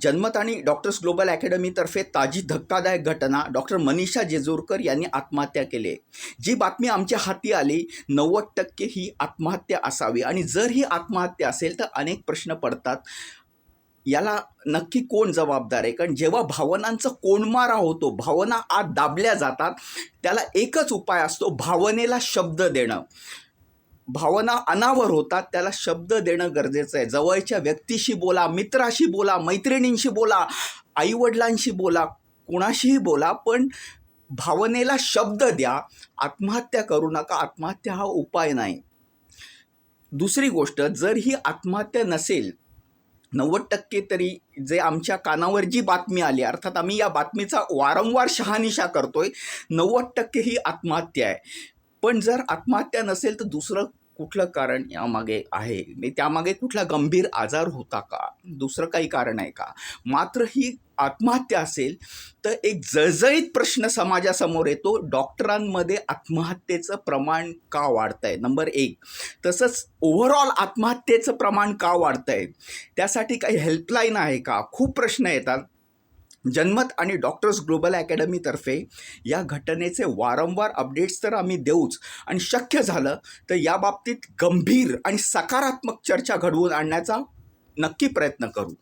जनमत आणि doctors global अकॅडमीतर्फे ताजी धक्कादायक घटना. डॉक्टर मनीषा जेजूरकर यांनी आत्महत्या केली. जी बातमी आमच्या हाती आली 90% ही आत्महत्या असावी आणि जर ही आत्महत्या असेल तर अनेक प्रश्न पडतात. याला नक्की कोण जबाबदार आहे? कारण जेव्हा भावनांचा कोंडमारा होतो, भावना आत दाबल्या जातात, त्याला एकच उपाय असतो, भावनेला शब्द देणं. भावना अनावर होतात, त्याला शब्द देणं गरजेचं आहे. जवळच्या व्यक्तीशी बोला, मित्राशी बोला, मैत्रिणींशी बोला, आईवडिलांशी बोला, कुणाशीही बोला, पण भावनेला शब्द द्या. आत्महत्या करू नका. आत्महत्या हा उपाय नाही. दुसरी गोष्ट, जर ही आत्महत्या नसेल, 90% तरी जे आमच्या कानावर जी बातमी आली, अर्थात आम्ही या बातमीचा वारंवार शहानिशा करतोय, 90% ही आत्महत्या आहे. पण जर आत्महत्या नसेल तर दुसरं कुठलं कारण यामागे आहे? त्यामागे कुठला गंभीर आजार होता का? दुसरं काही कारण आहे का? मात्र ही आत्महत्या असेल तर एक जळजळीत प्रश्न समाजासमोर येतो, डॉक्टरांमध्ये आत्महत्येचं प्रमाण का वाढतंय? नंबर 1. तसंच ओव्हरऑल आत्महत्येचं प्रमाण का वाढतंय? त्यासाठी काही हेल्पलाईन आहे का? खूप प्रश्न येतात. जनमत आणि डॉक्टर्स ग्लोबल अकॅडमीतर्फे या घटनेचे वारंवार अपडेट्स तर आम्ही देऊच, आणि शक्य झालं तर याबाबतीत गंभीर आणि सकारात्मक चर्चा घडवून आणण्याचा नक्की प्रयत्न करू.